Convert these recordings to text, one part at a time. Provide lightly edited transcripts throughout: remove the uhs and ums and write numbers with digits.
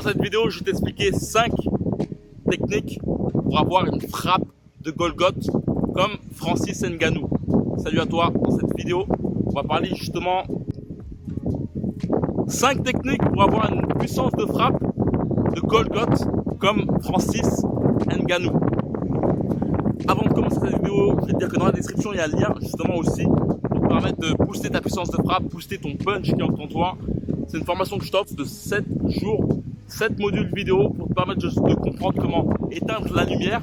Dans cette vidéo, je vais t'expliquer 5 techniques pour avoir une frappe de Golgoth comme Francis Ngannou. Salut à toi, dans cette vidéo, on va parler justement 5 techniques pour avoir une puissance de frappe de Golgoth comme Francis Ngannou. Avant de commencer cette vidéo, je vais te dire que dans la description, il y a un lien justement aussi pour te permettre de booster ta puissance de frappe, booster ton punch qui est en toi. C'est une formation que je t'offre de 7 jours, 7 modules vidéo pour te permettre juste de comprendre comment éteindre la lumière.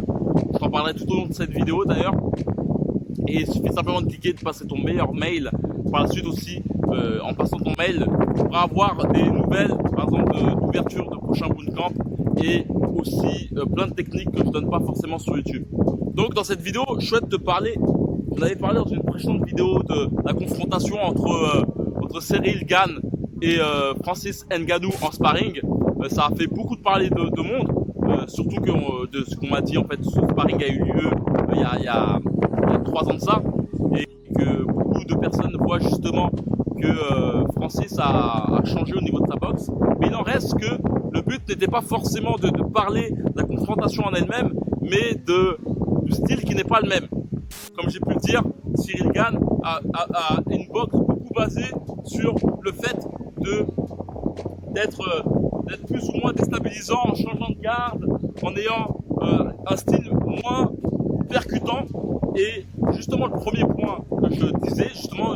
Je t'en parlerai tout au long de cette vidéo d'ailleurs. Et il suffit simplement de cliquer, de passer ton meilleur mail. Par la suite aussi, en passant ton mail, tu pourras avoir des nouvelles, par exemple d'ouverture de prochains bootcamp et aussi plein de techniques que je donne pas forcément sur YouTube. Donc dans cette vidéo, je souhaite te parler, on avait parlé dans une précédente vidéo de la confrontation entre Ciryl Gane et Francis Ngannou en sparring. Ça a fait beaucoup de parler de monde, surtout que de ce qu'on m'a dit en fait, ce sparring a eu lieu il y a 3 ans de ça, et que beaucoup de personnes voient justement que Francis a changé au niveau de sa boxe. Mais il en reste que le but n'était pas forcément de parler de la confrontation en elle-même, mais du style qui n'est pas le même. Comme j'ai pu le dire, Ciryl Gane a une boxe beaucoup basée sur le fait d'être plus ou moins déstabilisant en changeant de garde, en ayant un style moins percutant. Et justement, le premier point que je disais, justement,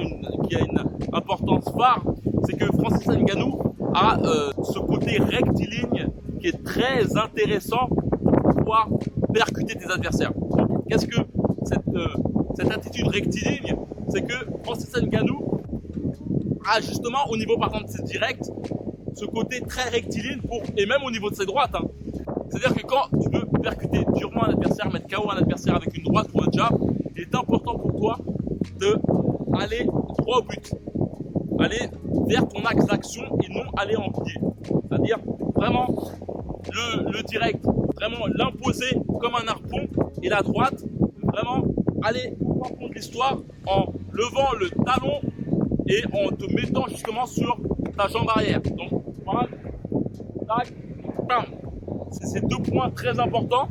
qui a une importance phare, c'est que Francis Ngannou a ce côté rectiligne qui est très intéressant pour pouvoir percuter tes adversaires. Qu'est-ce que cette attitude rectiligne? C'est que Francis Ngannou a justement, au niveau par exemple de ses directs, ce côté très rectiligne et même au niveau de ses droites. C'est-à-dire que quand tu veux percuter durement un adversaire, mettre KO un adversaire avec une droite ou un jab, il est important pour toi d'aller droit au but. Aller vers ton axe d'action et non aller en pied. C'est-à-dire vraiment le direct, vraiment l'imposer comme un harpon, et la droite, vraiment aller au fond de l'histoire en levant le talon et en te mettant justement sur ta jambe arrière. Donc, voilà, tac, bam. C'est ces 2 points très importants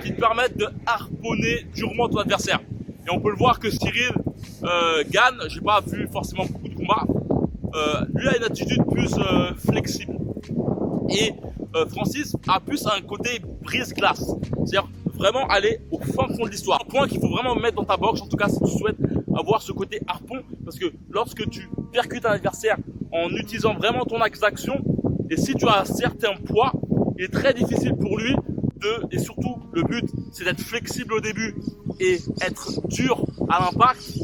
qui te permettent de harponner durement ton adversaire. Et on peut le voir que Ciryl Gane, j'ai pas vu forcément beaucoup de combats, lui a une attitude plus flexible. Et Francis a plus un côté brise-glace. C'est-à-dire vraiment aller au fin fond de l'histoire. Un point qu'il faut vraiment mettre dans ta boxe, en tout cas si tu souhaites avoir ce côté harpon, parce que lorsque tu percutes un adversaire en utilisant vraiment ton axe d'action, et si tu as un certain poids, il est très difficile pour lui et surtout le but c'est d'être flexible au début et être dur à l'impact.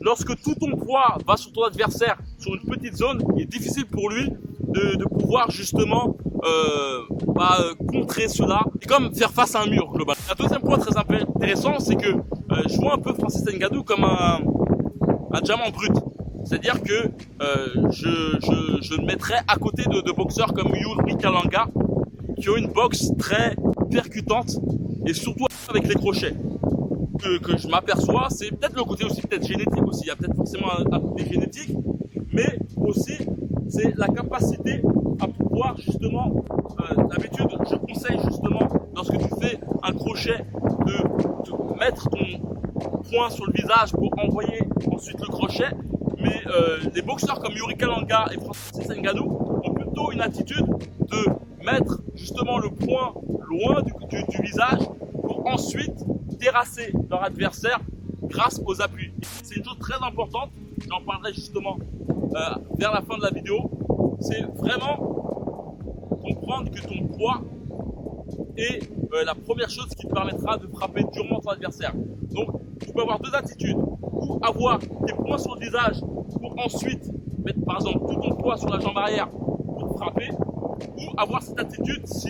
Lorsque tout ton poids va sur ton adversaire sur une petite zone, il est difficile pour lui de pouvoir justement contrer cela et comme faire face à un mur global. Un deuxième point très intéressant, c'est que je vois un peu Francis Ngannou comme un diamant brut. C'est-à-dire que je le mettrais à côté de boxeurs comme Yuri Kalanga qui ont une boxe très percutante et surtout avec les crochets. Que je m'aperçois, c'est peut-être le côté aussi peut-être génétique aussi, il y a peut-être forcément un côté génétique, mais aussi c'est la capacité à pouvoir justement, d'habitude je conseille justement lorsque tu fais un crochet de mettre ton poing sur le visage pour envoyer ensuite le crochet, mais les boxeurs comme Yuri Kalanga et Francis Ngannou ont plutôt une attitude de mettre justement le poing loin du visage pour ensuite terrasser leur adversaire grâce aux appuis. C'est une chose très importante, j'en parlerai justement vers la fin de la vidéo, c'est vraiment comprendre que ton poids est la première chose qui te permettra de frapper durement ton adversaire. Donc tu peux avoir 2 attitudes, ou avoir tes poings sur le visage pour ensuite mettre par exemple tout ton poids sur la jambe arrière pour frapper, ou avoir cette attitude si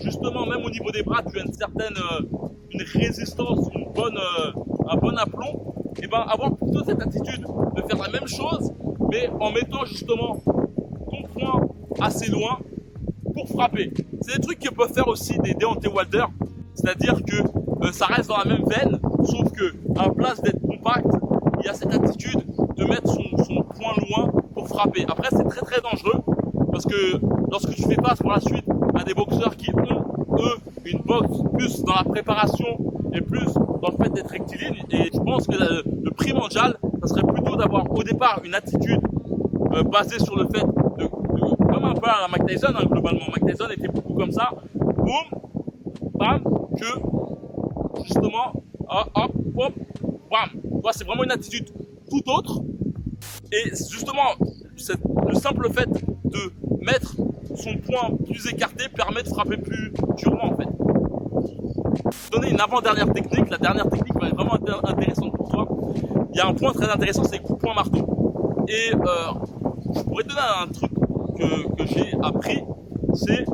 justement même au niveau des bras tu as une certaine une résistance, un bon aplomb, et ben avoir plutôt cette attitude de faire la même chose mais en mettant justement ton poing assez loin pour frapper. C'est des trucs que peuvent faire aussi des Deontay Wilder, c'est-à-dire que ça reste dans la même veine, sauf que à la place d'être compact, il y a cette attitude de mettre son poing loin pour frapper. Après c'est très très dangereux parce que lorsque tu fais face par la suite à des boxeurs qui ont, eux, une boxe plus dans la préparation et plus dans le fait d'être rectiligne, et je pense que le primordial, ça serait plutôt d'avoir au départ une attitude basée sur le fait comme un peu à la Mike Tyson, hein, globalement. Mike Tyson était beaucoup comme ça, boum, bam, que justement, hop, hop, bam. C'est vraiment une attitude tout autre. Et justement, le simple fait de mettre son poing plus écarté permet de frapper plus durement en fait. Je vais donner une avant-dernière technique. La dernière technique va être vraiment intéressante pour toi. Il y a un point très intéressant, c'est le coup de poing marteau. Et je pourrais te donner un truc que j'ai appris, c'est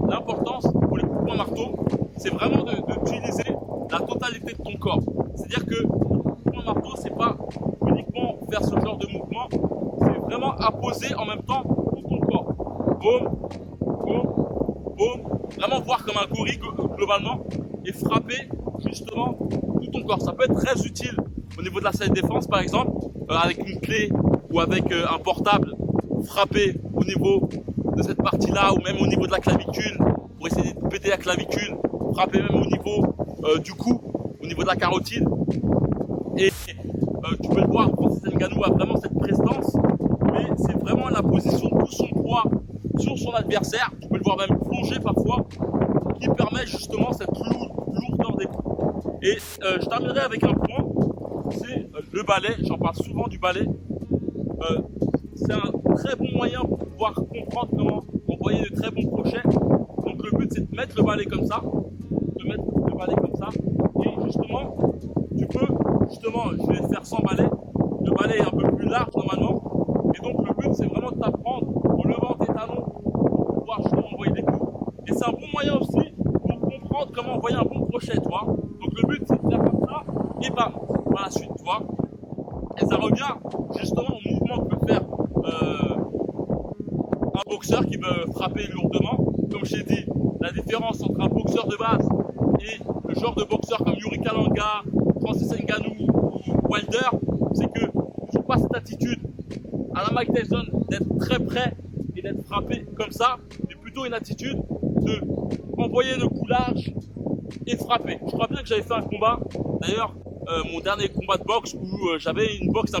l'importance pour les coups de poing marteau, c'est vraiment d'utiliser la totalité de ton corps. C'est-à-dire que le coup de poing marteau, c'est pas uniquement faire ce genre de mouvement, c'est vraiment apposer en même temps tout ton corps. Boum, boum, boum. Vraiment voir comme un gorille globalement et frapper justement tout ton corps. Ça peut être très utile au niveau de la salle de défense par exemple, avec une clé ou avec un portable, frapper au niveau de cette partie-là ou même au niveau de la clavicule pour essayer de péter la clavicule, frapper même au niveau du cou, au niveau de la carotide. Et tu peux le voir, Francis Ngannou a vraiment cette prestance, mais c'est vraiment la position de tout son poids sur son adversaire, tu peux le voir même plonger parfois, qui permet justement cette lourdeur des coups. Et je terminerai avec un point, c'est le balai, j'en parle souvent du balai. C'est un très bon moyen pour pouvoir comprendre comment envoyer de très bons crochets. Donc le but c'est de mettre le balai comme ça, et justement, tu peux, je vais faire sans balai, le balai est un peu plus large normalement, et donc le but c'est vraiment de t'apprendre en levant tes talons pour pouvoir justement envoyer des coups. Et c'est un bon moyen aussi pour comprendre comment envoyer un bon crochet, tu vois. Donc le but c'est de faire comme ça, et bam, par la suite, tu vois. Et ça revient justement au mouvement que peut faire un boxeur qui veut frapper lourdement. Comme je t'ai dit, la différence entre un boxeur de base et le genre de boxeur comme Yuri Kalanga, Francis Ngannou ou Wilder, c'est que je n'ont pas cette attitude à la Mike Tyson d'être très près et d'être frappé comme ça, mais plutôt une attitude de envoyer le coup large et frapper. Je crois bien que j'avais fait un combat, d'ailleurs mon dernier combat de boxe où j'avais une boxe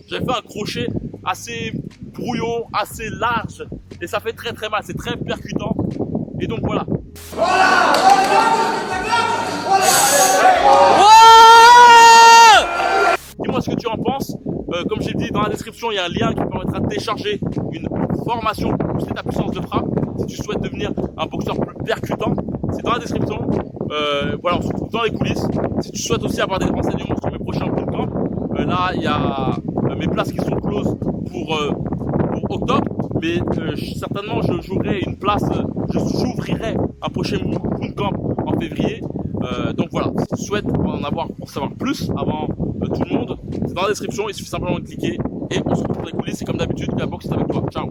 j'avais fait un crochet assez brouillon, assez large, et ça fait très très mal, c'est très percutant, et donc voilà. Dis-moi ce que tu en penses. Comme j'ai dit dans la description, il y a un lien qui permettra de télécharger une formation pour booster ta puissance de frappe. Si tu souhaites devenir un boxeur plus percutant, c'est dans la description. Voilà, on se retrouve dans les coulisses. Si tu souhaites aussi avoir des renseignements sur mes prochains bootcamps, là il y a mes places qui sont closes pour octobre, mais certainement j'ouvrirai un prochain bootcamp en février. Donc voilà, si tu souhaites en savoir plus avant tout le monde, c'est dans la description, il suffit simplement de cliquer et on se retrouve dans les coulisses, c'est comme d'habitude, la boxe est avec toi. Ciao.